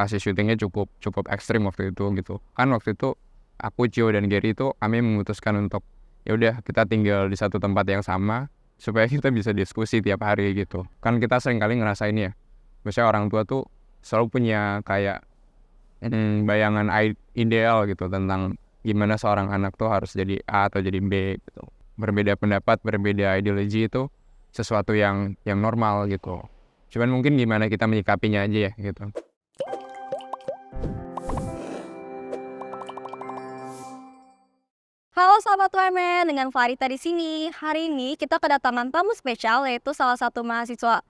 lokasi syutingnya cukup ekstrim waktu itu gitu. Kan waktu itu aku, Cio dan Gary itu kami memutuskan untuk ya udah kita tinggal di satu tempat yang sama supaya kita bisa diskusi tiap hari gitu. Kan kita sering kali ngerasain ya, maksudnya orang tua tuh selalu punya kayak bayangan ideal gitu tentang gimana seorang anak tuh harus jadi A atau jadi B gitu. Berbeda pendapat, berbeda ideologi itu sesuatu yang normal gitu. Cuman mungkin gimana kita menyikapinya aja ya gitu. Halo Sobat UMN, dengan Farita di sini. Hari ini kita kedatangan tamu spesial, yaitu salah satu mahasiswa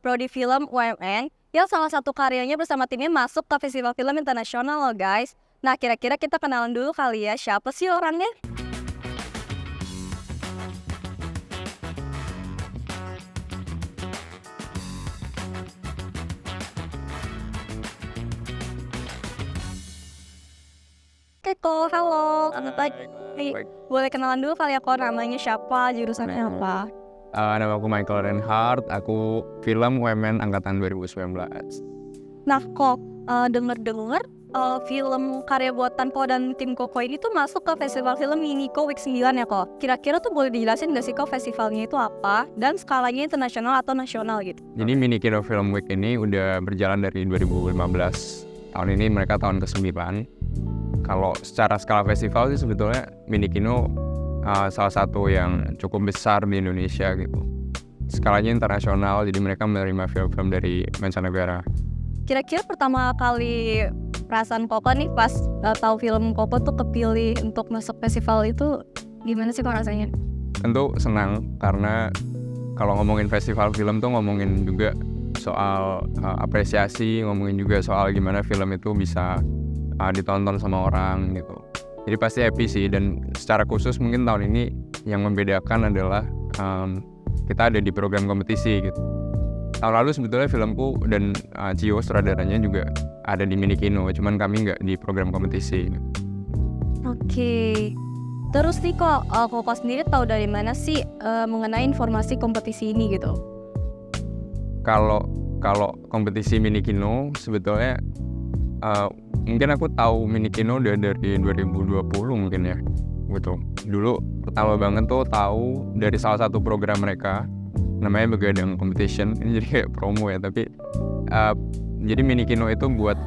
Prodi Film UMN yang salah satu karyanya bersama timnya masuk ke Festival Film Internasional loh guys. Nah, kira-kira kita kenalan dulu kali ya, siapa sih orangnya? Oke kok, halo. Selamat pagi. Boleh kenalan dulu kali ya kok, namanya siapa, jurusannya apa? Nama aku Michael Reinhardt, aku film UMN angkatan 2019. Nah kok, denger-denger film karya buatan Ko dan tim Koko ini tuh masuk ke Festival Film Miniko Week 9 ya kok. Kira-kira tuh boleh dijelasin gak sih kok festivalnya itu apa dan skalanya internasional atau nasional gitu? Jadi Minikino Film Week ini udah berjalan dari 2015. Tahun ini mereka tahun ke-9. Kalau secara skala festival sih sebetulnya Minikino salah satu yang cukup besar di Indonesia gitu. Skalanya internasional, jadi mereka menerima film-film dari mancanegara. Kira-kira pertama kali perasaan Koko nih pas tahu film Koko tuh kepilih untuk masuk festival itu gimana sih kok rasanya? Tentu senang karena kalau ngomongin festival film tuh ngomongin juga soal apresiasi, ngomongin juga soal gimana film itu bisa ditonton sama orang gitu. Jadi pasti happy sih, dan secara khusus mungkin tahun ini yang membedakan adalah kita ada di program kompetisi gitu. Tahun lalu sebetulnya filmku dan Cio sutradaranya juga ada di Minikino, cuman kami nggak di program kompetisi. Oke. Terus nih kok, Koko sendiri tahu dari mana sih mengenai informasi kompetisi ini gitu? Kalau kompetisi Minikino sebetulnya mungkin aku tahu Minikino udah dari 2020 mungkin ya gitu. Dulu pertama banget tuh tahu dari salah satu program mereka, namanya Begadang Competition. Ini jadi kayak promo ya, tapi jadi Minikino itu buat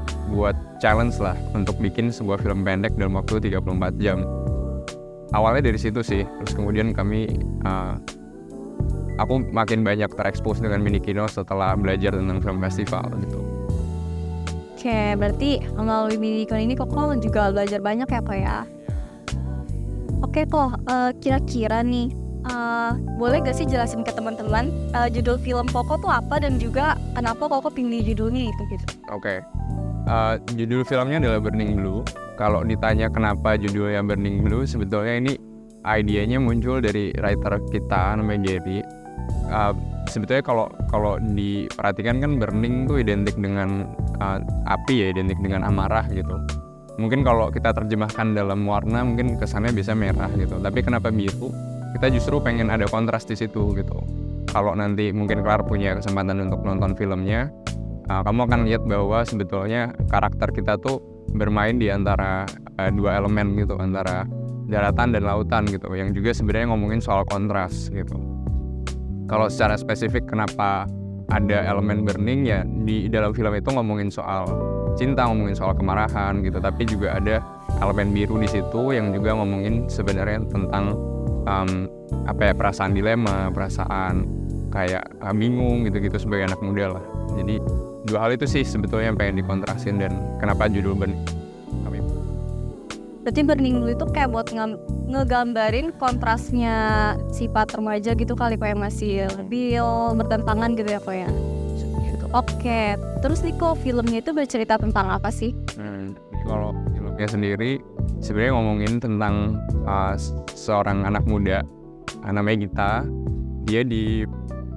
challenge lah untuk bikin sebuah film pendek dalam waktu 34 jam. Awalnya dari situ sih, terus kemudian aku makin banyak terekspos dengan Minikino setelah belajar tentang film festival gitu. Oke, berarti melalui Minikino ini Koko juga belajar banyak ya kok ya? Oke kok, kira-kira nih boleh gak sih jelasin ke teman-teman judul film Koko tuh apa dan juga kenapa Koko pilih judulnya itu gitu? Oke. Judul filmnya adalah Burning Blue. Kalau ditanya kenapa judulnya Burning Blue, sebetulnya ini idenya muncul dari writer kita namanya Gary. Sebetulnya kalau diperhatikan kan burning tuh identik dengan api ya, identik dengan amarah gitu. Mungkin kalau kita terjemahkan dalam warna mungkin kesannya bisa merah gitu. Tapi kenapa biru? Kita justru pengen ada kontras di situ gitu. Kalau nanti mungkin Clara punya kesempatan untuk nonton filmnya, kamu akan lihat bahwa sebetulnya karakter kita tuh bermain di antara dua elemen gitu, antara daratan dan lautan gitu, yang juga sebenarnya ngomongin soal kontras gitu. Kalau secara spesifik kenapa ada elemen burning, ya di dalam film itu ngomongin soal cinta, ngomongin soal kemarahan gitu, tapi juga ada elemen biru di situ yang juga ngomongin sebenarnya tentang perasaan dilema, perasaan kayak bingung gitu-gitu sebagai anak muda lah. Jadi dua hal itu sih sebetulnya yang pengen dikontrasin, dan kenapa judul burning. Berarti Burning Blue itu kayak buat ngegambarin kontrasnya sifat remaja gitu kali kok, yang masih labil, bertentangan gitu ya kok ya. Oke, terus nih kok filmnya itu bercerita tentang apa sih? Kalau filmnya sendiri sebenarnya ngomongin tentang seorang anak muda namanya Gita. Dia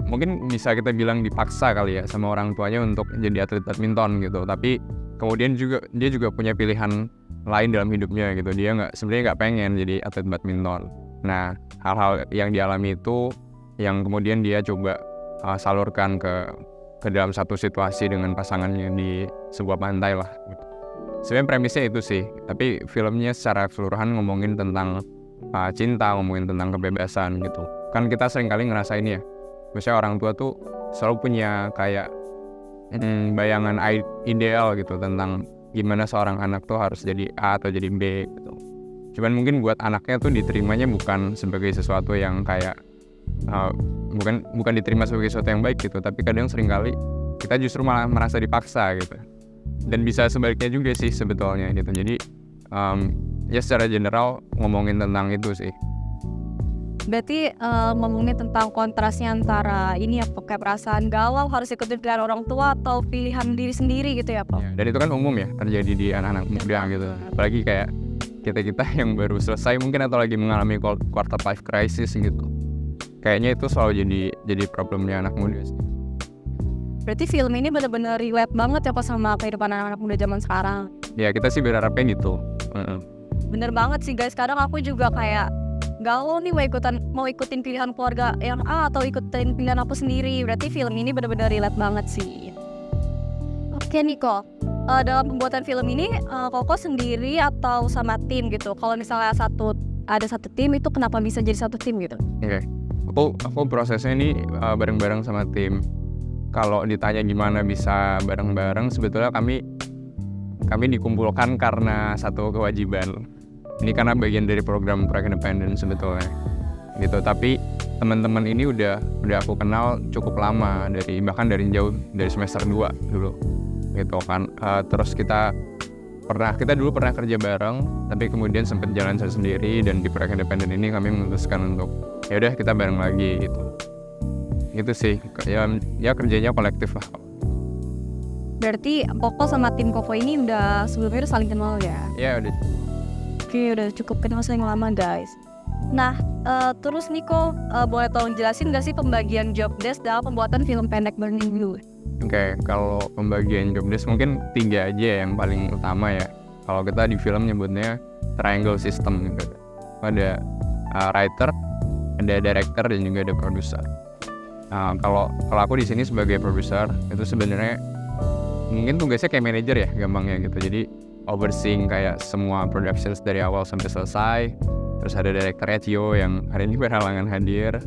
mungkin bisa kita bilang dipaksa kali ya sama orang tuanya untuk jadi atlet badminton gitu. Tapi kemudian dia juga punya pilihan lain dalam hidupnya gitu. Dia sebenarnya nggak pengen jadi atlet badminton. Nah, hal-hal yang dialami itu yang kemudian dia coba salurkan ke ke dalam satu situasi dengan pasangannya di sebuah pantai lah gitu. Sebenarnya premisnya itu sih, tapi filmnya secara keseluruhan ngomongin tentang cinta, ngomongin tentang kebebasan gitu. Kan kita sering kali ngerasain ya, misalnya orang tua tuh selalu punya kayak bayangan ideal gitu tentang gimana seorang anak tuh harus jadi A atau jadi B gitu. Cuman mungkin buat anaknya tuh diterimanya bukan sebagai sesuatu yang kayak bukan diterima sebagai sesuatu yang baik gitu, tapi kadang seringkali kita justru malah merasa dipaksa gitu. Dan bisa sebaliknya juga sih sebetulnya gitu. Jadi ya secara general ngomongin tentang itu sih. Berarti ngomongin tentang kontrasnya antara ini ya kayak perasaan galau harus ikutin pilihan orang tua atau pilihan diri sendiri gitu ya Pak? Ya, dan itu kan umum ya terjadi di anak-anak muda gitu. Apalagi kayak kita yang baru selesai mungkin atau lagi mengalami quarter life crisis gitu. Kayaknya itu selalu jadi problemnya anak muda sih. Berarti film ini benar-benar relate banget ya Pak sama kehidupan anak-anak muda zaman sekarang. Ya kita sih berharapnya gitu. Bener banget sih guys, kadang aku juga kayak galau nih mau ikutin pilihan keluarga yang A atau ikutin pilihan aku sendiri. Berarti film ini benar-benar relate banget sih. Oke Niko, dalam pembuatan film ini Koko sendiri atau sama tim gitu? Kalau misalnya ada satu tim itu kenapa bisa jadi satu tim gitu? Oke. Aku prosesnya ini bareng-bareng sama tim. Kalau ditanya gimana bisa bareng-bareng, sebetulnya kami dikumpulkan karena satu kewajiban. Ini karena bagian dari program Proyek Independen sebetulnya gitu. Tapi teman-teman ini udah aku kenal cukup lama, bahkan dari jauh dari semester 2 dulu gitu kan. Terus kita dulu pernah kerja bareng, tapi kemudian sempat jalan sendiri, dan di Proyek Independen ini kami memutuskan untuk ya udah kita bareng lagi gitu. Gitu sih, ya kerjanya kolektif lah. Berarti Koko sama tim Koko ini sebelumnya udah saling kenal ya? Ya udah. Oke, udah cukup kenal saling lama guys. Nah, terus Niko, boleh tolong jelasin gak sih pembagian job desk dalam pembuatan film pendek Burning Blue? Oke, kalau pembagian job desk mungkin 3 aja yang paling utama ya. Kalau kita di film nyebutnya triangle system gitu. Ada writer, ada director, dan juga ada producer. Kalau aku di sini sebagai produser, itu sebenarnya mungkin tugasnya kayak manajer ya gampangnya gitu. Jadi overseeing kayak semua productions dari awal sampai selesai. Terus ada direkturnya Tio yang hari ini berhalangan hadir.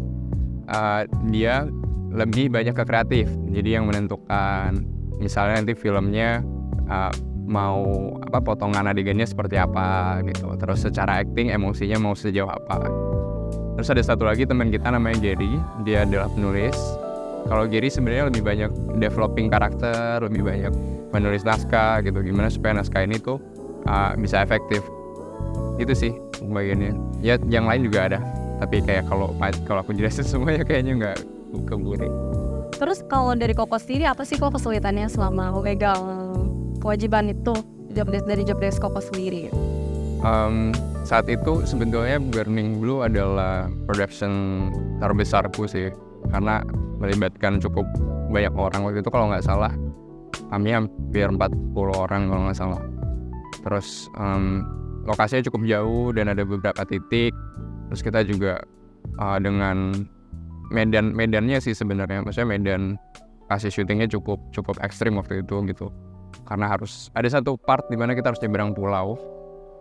Dia lebih banyak ke kreatif, jadi yang menentukan misalnya nanti filmnya mau potongan adegannya seperti apa gitu. Terus secara acting emosinya mau sejauh apa. Terus ada satu lagi teman kita namanya Gary, dia adalah penulis. Kalau Gary sebenarnya lebih banyak developing karakter, lebih banyak menulis naskah gitu, gimana supaya naskah ini tuh bisa efektif. Itu sih bagiannya. Ya yang lain juga ada, tapi kayak kalau aku jelasin semuanya kayaknya nggak keburu. Terus kalau dari Koko sendiri apa sih kok kesulitannya selama memegang kewajiban itu dari job desk Koko sendiri? Saat itu sebetulnya Burning Blue adalah production terbesarku sih, karena melibatkan cukup banyak orang. Waktu itu kalau nggak salah kami hampir 40 orang kalau nggak salah. Terus lokasinya cukup jauh dan ada beberapa titik. Terus kita juga dengan medannya sih sebenarnya, maksudnya medan kasih syutingnya cukup ekstrim waktu itu gitu, karena harus ada satu part di mana kita harus nyebrang pulau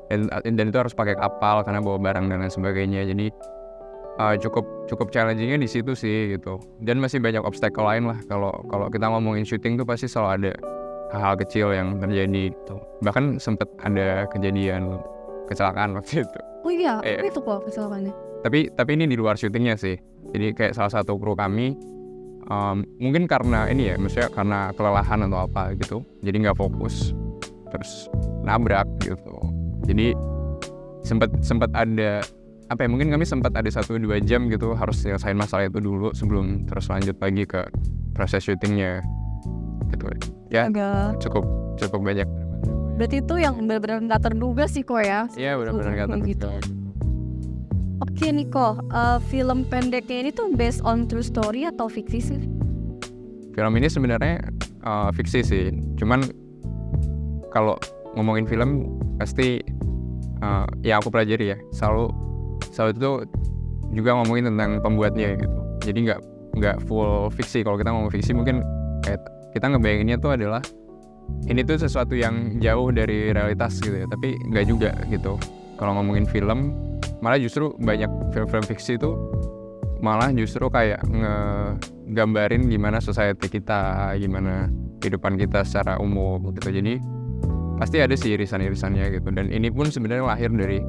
dan itu harus pakai kapal karena bawa barang dan lain sebagainya. Jadi cukup challengingnya di situ sih gitu. Dan masih banyak obstacle lain lah. Kalau kita ngomongin syuting tuh pasti selalu ada hal-hal kecil yang terjadi gitu. Bahkan sempat ada kejadian kecelakaan waktu itu. Oh iya, itu kok kecelakaannya. Tapi ini di luar syutingnya sih. Jadi kayak salah satu kru kami mungkin karena ini ya, maksudnya karena kelelahan atau apa gitu, jadi nggak fokus, terus nabrak gitu. Jadi sempat ada mungkin kami sempat ada 1-2 jam gitu harus selesaiin masalah itu dulu sebelum terus lanjut lagi ke proses syutingnya gitu ya. Cukup banyak. Berarti itu yang benar-benar nggak terduga sih kok ya? Iya, benar-benar nggak terduga gitu. Oke Niko, film pendeknya ini tuh based on true story atau fiksi sih? Film ini sebenarnya fiksi sih, cuman kalau ngomongin film pasti yang aku pelajari ya selalu itu juga ngomongin tentang pembuatnya gitu. Jadi nggak full fiksi. Kalau kita ngomong fiksi mungkin kayak kita ngebayanginnya tuh adalah ini tuh sesuatu yang jauh dari realitas gitu ya, tapi nggak juga gitu. Kalau ngomongin film, malah justru banyak film-film fiksi itu malah justru kayak ngegambarin gimana society kita, gimana kehidupan kita secara umum gitu. Jadi pasti ada sih irisan-irisannya gitu. Dan ini pun sebenarnya lahir dari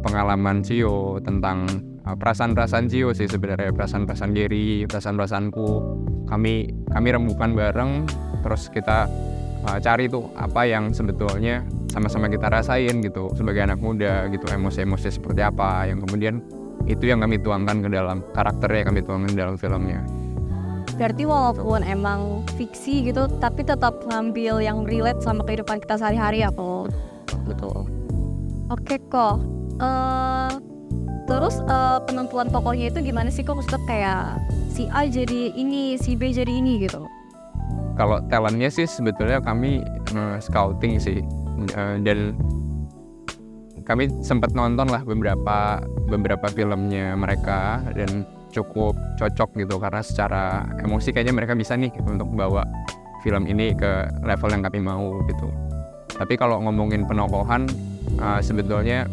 pengalaman Cio tentang perasaan-perasaan Cio sih sebenarnya, perasaan-perasaan Gary, perasaan-perasaanku. Kami rembukan bareng, terus kita cari tuh apa yang sebetulnya sama-sama kita rasain gitu sebagai anak muda gitu, emosi-emosi seperti apa yang kemudian itu yang kami tuangkan ke dalam karakternya, kami tuangkan ke dalam filmnya. Berarti walaupun emang fiksi gitu, tapi tetap ngambil yang relate sama kehidupan kita sehari-hari ya kok. Betul. Oke kok. Terus penentuan tokohnya itu gimana sih kok? Maksudnya kayak si A jadi ini, si B jadi ini gitu. Kalau talentnya sih sebetulnya kami scouting sih, dan kami sempat nonton lah beberapa filmnya mereka dan cukup cocok gitu karena secara emosi kayaknya mereka bisa nih untuk bawa film ini ke level yang kami mau gitu. Tapi kalau ngomongin penokohan, sebetulnya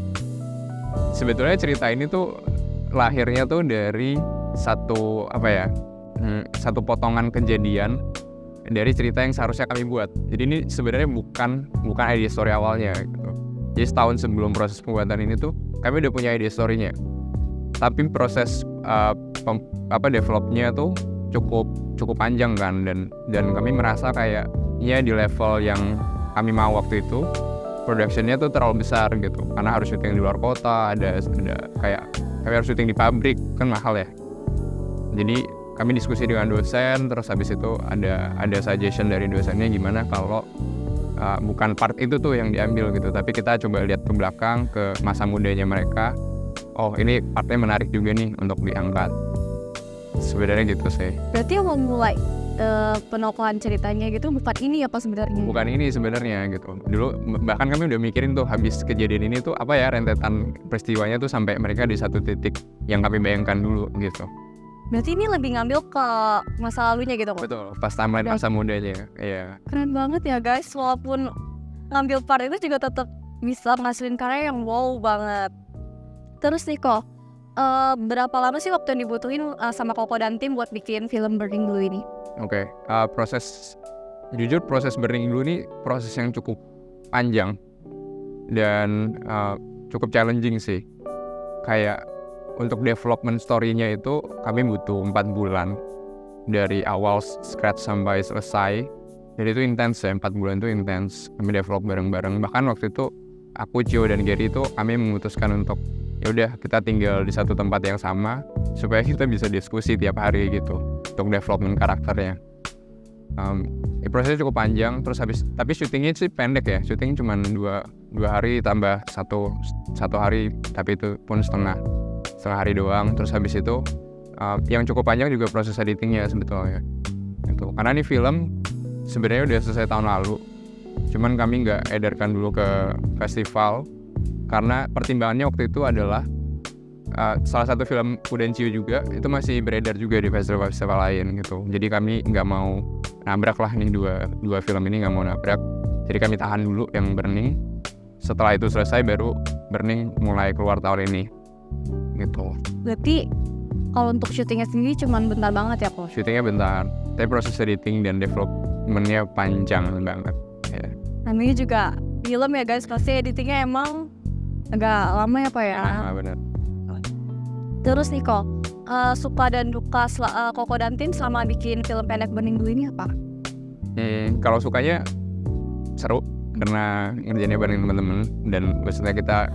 cerita ini tuh lahirnya tuh dari satu potongan kejadian dari cerita yang seharusnya kami buat. Jadi ini sebenarnya bukan idea story awalnya gitu. Jadi setahun sebelum proses pembuatan ini tuh kami udah punya idea story-nya. Tapi proses developnya tuh cukup panjang kan, dan kami merasa kayak ya di level yang kami mau waktu itu production-nya tuh terlalu besar gitu. Karena harus syuting di luar kota, ada kayak kami harus syuting di pabrik kan mahal ya. Jadi kami diskusi dengan dosen, terus habis itu ada suggestion dari dosennya gimana kalau bukan part itu tuh yang diambil gitu, tapi kita coba lihat ke belakang ke masa mudanya mereka. Oh ini partnya menarik juga nih untuk diangkat. Sebenarnya gitu sih. Berarti yang memulai penokohan ceritanya gitu bukan ini apa sebenarnya? Bukan ini sebenarnya gitu. Dulu bahkan kami udah mikirin tuh habis kejadian ini tuh apa ya rentetan peristiwanya tuh sampai mereka di satu titik yang kami bayangkan dulu gitu. Berarti ini lebih ngambil ke masa lalunya gitu kok? Betul, pas timeline masa mudanya. Iya. Keren banget ya guys, walaupun ngambil part itu juga tetap bisa ngasilin karya yang wow banget. Terus nih kok, berapa lama sih waktu yang dibutuhin sama Koko dan tim buat bikin film Burning Blue ini? Oke, proses Burning Blue ini proses yang cukup panjang dan cukup challenging sih. Kayak untuk development story-nya itu kami butuh 4 bulan dari awal scratch sampai selesai. Jadi itu intens ya, 4 bulan itu intens. Kami develop bareng-bareng. Bahkan waktu itu aku, Cio dan Gary itu kami memutuskan untuk ya udah kita tinggal di satu tempat yang sama supaya kita bisa diskusi tiap hari gitu untuk development karakternya. Prosesnya cukup panjang, terus tapi syutingnya sih pendek ya. Syuting cuma 2 hari tambah satu hari, tapi itu pun setengah hari doang. Terus habis itu yang cukup panjang juga proses editingnya sebetulnya itu, karena ini film sebenarnya udah selesai tahun lalu, cuman kami nggak edarkan dulu ke festival karena pertimbangannya waktu itu adalah salah satu film Kudencio juga itu masih beredar juga di festival lain gitu. Jadi kami nggak mau nabrak lah nih dua film ini, nggak mau nabrak. Jadi kami tahan dulu yang Burning. Setelah itu selesai baru Burning mulai keluar tahun ini gitu. Berarti kalau untuk syutingnya sendiri cuman bentar banget ya kok? Syutingnya bentar, tapi proses editing dan developmentnya panjang banget ya. Namanya juga film ya guys, pasti editingnya emang agak lama ya Pak ya? Benar. Terus nih kok, suka dan duka Koko dan tim selama bikin film pendek Burning Blue ini apa? Kalau sukanya seru karena ngerjainnya bareng teman-teman, dan maksudnya kita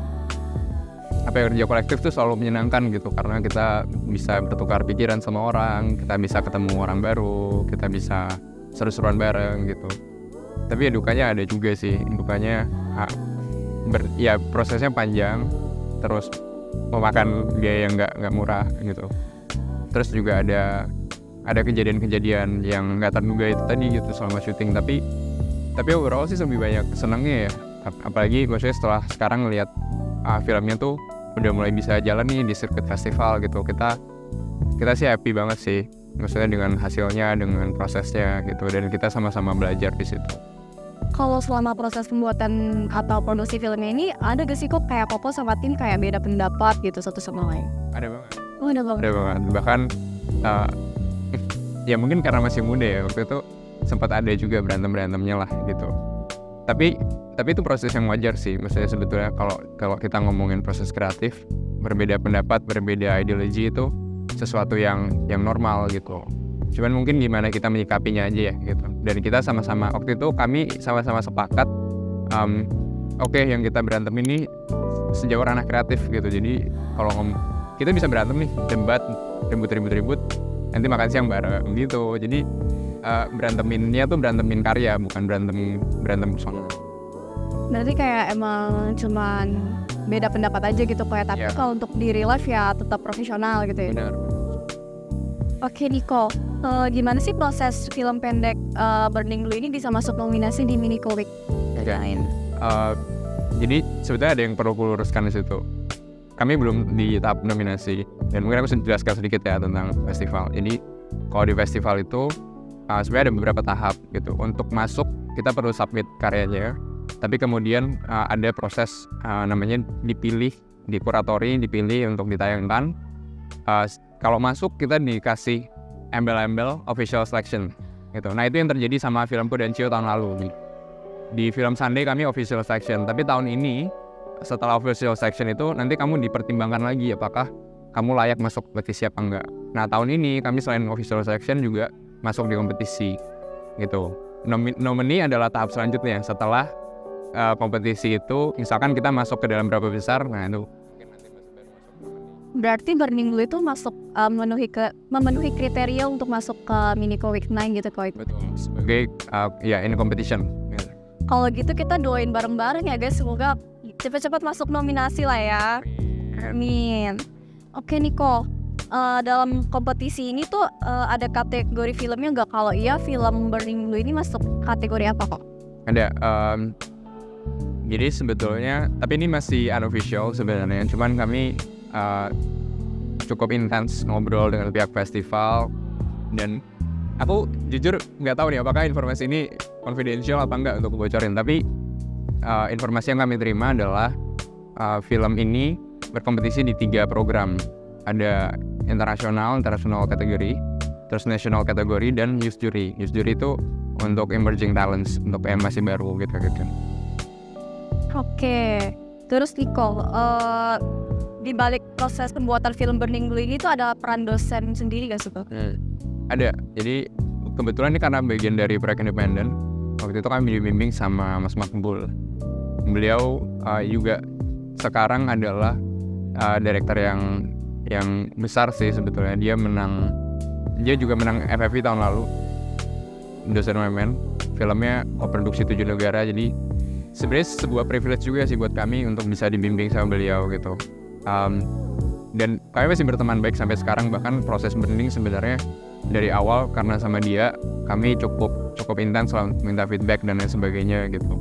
kerja kolektif tuh selalu menyenangkan gitu karena kita bisa bertukar pikiran sama orang, kita bisa ketemu orang baru, kita bisa seru-seruan bareng gitu. Tapi ya dukanya ada juga sih. Dukanya prosesnya panjang, terus memakan biaya yang nggak murah gitu. Terus juga ada kejadian-kejadian yang nggak terduga itu tadi gitu selama syuting. Tapi overall sih lebih banyak senangnya ya. Apalagi maksudnya setelah sekarang ngelihat filmnya tuh udah mulai bisa jalan nih di sirkuit festival gitu. Kita sih happy banget sih maksudnya dengan hasilnya, dengan prosesnya gitu, dan kita sama-sama belajar di situ. Kalau selama proses pembuatan atau produksi filmnya ini ada gak sih kok kayak Koko sama tim kayak beda pendapat gitu satu sama lain? Ada banget. Oh, ada banget. Ada banget. Bahkan ya mungkin karena masih muda ya, waktu itu sempat ada juga berantemnya lah gitu. Tapi itu proses yang wajar sih. Maksudnya sebetulnya kalau kita ngomongin proses kreatif, berbeda pendapat, berbeda ideologi itu sesuatu yang normal gitu. Cuman mungkin gimana kita menyikapinya aja ya gitu. Dan kita sama-sama waktu itu kami sama-sama sepakat oke, yang kita berantem ini sejauh ranah kreatif gitu. Jadi kalau kita bisa berantem nih, debat, ribut, nanti makan siang bareng gitu. Jadi beranteminnya tuh berantemin karya, bukan berantem personal. Berarti kayak emang cuman beda pendapat aja gitu kayak, tapi kalau untuk di real life ya tetap profesional gitu ya. Benar. Oke Niko, gimana sih proses film pendek Burning Blue ini bisa masuk nominasi di Minico Week? Jadi sebetulnya ada yang perlu luruskan di situ. Kami belum di tahap nominasi, dan mungkin aku jelaskan sedikit ya tentang festival. Jadi kalau di festival itu sebenarnya ada beberapa tahap gitu. Untuk masuk kita perlu submit karyanya, tapi kemudian ada proses namanya dipilih, dikuratori, dipilih untuk ditayangkan. Kalau masuk kita dikasih embel-embel official selection gitu. Nah itu yang terjadi sama filmku dan Cio tahun lalu. Di film Sunday kami official selection, tapi tahun ini setelah official selection itu nanti kamu dipertimbangkan lagi apakah kamu layak masuk kompetisi apa enggak. Nah tahun ini kami selain official selection juga masuk di kompetisi gitu. Nominee adalah tahap selanjutnya setelah kompetisi itu, misalkan kita masuk ke dalam berapa besar, nah itu berarti Burning Blue itu masuk memenuhi kriteria untuk masuk ke Minico Week 9 gitu kok. Betul, sebagai in competition. Kalau gitu kita doain bareng-bareng ya guys, semoga cepat-cepat masuk nominasi lah ya. Amin. Oke Niko, dalam kompetisi ini tuh ada kategori filmnya nggak? Kalau iya, film Burning Blue ini masuk kategori apa kok? Ada. Jadi sebetulnya, tapi ini masih unofficial sebenarnya. Cuman kami cukup intens ngobrol dengan pihak festival, dan aku jujur nggak tahu nih apakah informasi ini confidential apa enggak untuk bocorin. Tapi informasi yang kami terima adalah film ini berkompetisi di 3 program. Ada internasional kategori, terus national kategori, dan youth jury. Youth jury itu untuk emerging talents, untuk yang masih baru gitu. Oke, terus Niko, di balik proses pembuatan film Burning Blue ini tuh ada peran dosen sendiri gak sih kok? Ada. Jadi kebetulan ini karena bagian dari proyek independen, waktu itu kami dibimbing sama Mas Makbul. Beliau juga sekarang adalah direktur yang besar sih sebetulnya. Dia juga menang FFI tahun lalu, dosen UMN. Filmnya koproduksi 7 negara, jadi sebenarnya sebuah privilege juga sih buat kami untuk bisa dibimbing sama beliau gitu. Dan kami masih berteman baik sampai sekarang. Bahkan proses Burning sebenarnya dari awal karena sama dia kami cukup intens selalu minta feedback dan lain sebagainya gitu.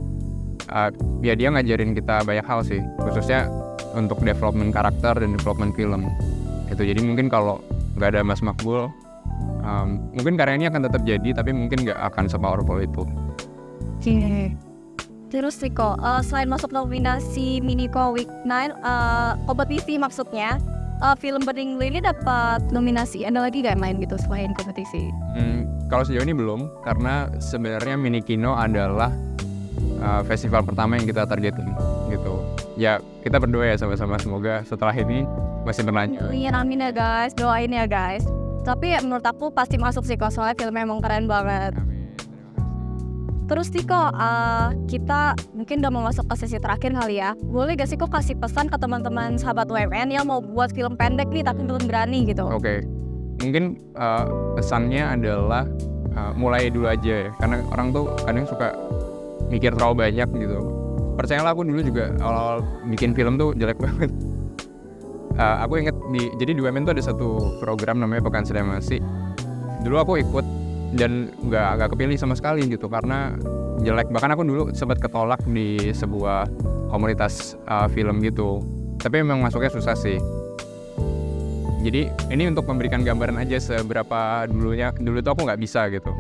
Ya dia ngajarin kita banyak hal sih, khususnya untuk development karakter dan development film gitu. Jadi mungkin kalau nggak ada Mas Makbul, mungkin karyanya akan tetap jadi, tapi mungkin nggak akan se-powerful itu. Oke. Terus Niko, selain masuk nominasi Minico Week 9, kompetisi maksudnya, film Burning Blue ini dapat nominasi. Ada lagi gak yang lain gitu selain kompetisi? Kalau sejauh ini belum, karena sebenarnya Minikino adalah festival pertama yang kita targetin gitu. Ya kita berdoa ya sama-sama, semoga setelah ini masih berlanjut. Iya, amin ya guys, doain ya guys. Tapi menurut aku pasti masuk sih kok, soalnya filmnya emang keren banget. Terus Niko, kita mungkin udah mau masuk ke sesi terakhir kali ya. Boleh gak sih kok kasih pesan ke teman-teman sahabat UMN yang mau buat film pendek nih tapi belum berani gitu? Oke. Mungkin pesannya adalah mulai dulu aja ya. Karena orang tuh kadang suka mikir terlalu banyak gitu. Percayalah, aku dulu juga awal-awal bikin film tuh jelek banget. Aku inget jadi di UMN tuh ada satu program namanya Pekan Sinemasi. Dulu aku ikut dan nggak kepilih sama sekali gitu karena jelek. Bahkan aku dulu sempat ketolak di sebuah komunitas film gitu, tapi memang masuknya susah sih Jadi ini untuk memberikan gambaran aja seberapa dulu tuh aku nggak bisa gitu.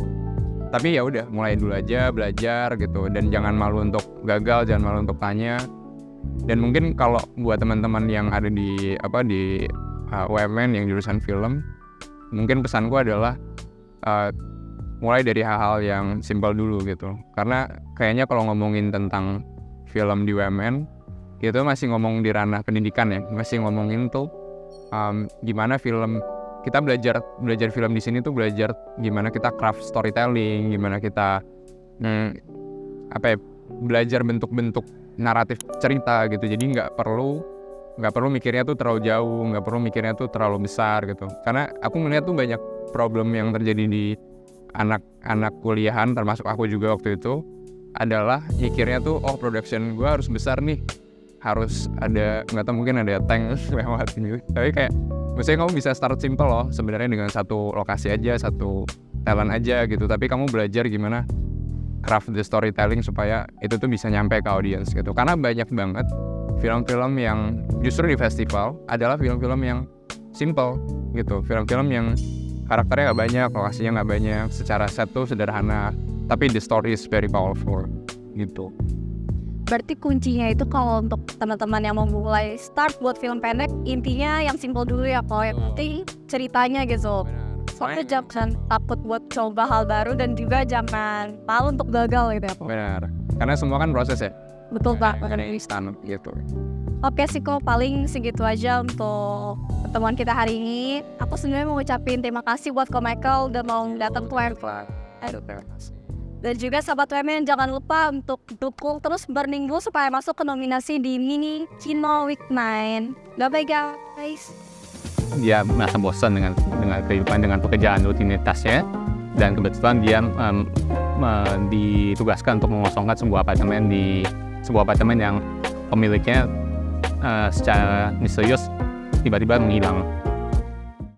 Tapi ya udah, mulai dulu aja belajar gitu, dan jangan malu untuk gagal, jangan malu untuk tanya. Dan mungkin kalau buat teman-teman yang ada di UMN yang jurusan film, mungkin pesanku adalah mulai dari hal-hal yang simpel dulu gitu. Karena kayaknya kalau ngomongin tentang film di UMN, itu masih ngomong di ranah pendidikan ya, masih ngomongin tuh gimana film. Kita belajar film di sini tuh belajar gimana kita craft storytelling, gimana kita belajar bentuk-bentuk naratif cerita gitu. Jadi nggak perlu mikirnya tuh terlalu jauh, nggak perlu mikirnya tuh terlalu besar gitu. Karena aku melihat tuh banyak problem yang terjadi di anak kuliahan, termasuk aku juga waktu itu, adalah mikirnya tuh production gue harus besar nih, harus ada, nggak tahu, mungkin ada tank lewat gitu. Tapi kayak maksudnya kamu bisa start simple loh sebenarnya, dengan satu lokasi aja, satu talent aja gitu. Tapi kamu belajar gimana craft the storytelling supaya itu tuh bisa nyampe ke audience gitu. Karena banyak banget film-film yang justru di festival adalah film-film yang simple gitu. Film-film yang karakternya nggak banyak, lokasinya nggak banyak, secara set tuh sederhana, tapi the story is very powerful gitu. Berarti kuncinya itu kalau untuk teman-teman yang mau mulai start buat film pendek, intinya yang simple dulu ya, kok yang penting ceritanya gitu. Soalnya jangan takut buat coba hal baru, dan juga jangan malu untuk gagal gitu ya, kok. Benar, karena semua kan proses ya. Betul Pak. Instan gitu. Oke sih kok, paling segitu aja untuk pertemuan kita hari ini. Aku sebenarnya mau ngucapin terima kasih buat Ko Michael udah mau datang ke UMN. Dan juga sahabat UMN, jangan lupa untuk dukung terus Burning Blue supaya masuk ke nominasi di Mini Kino Week 9. Bye guys. Dia merasa bosan dengan kehidupan, dengan pekerjaan rutinitasnya, dan kebetulan dia ditugaskan untuk mengosongkan sebuah apartemen yang pemiliknya secara misterius tiba-tiba menghilang.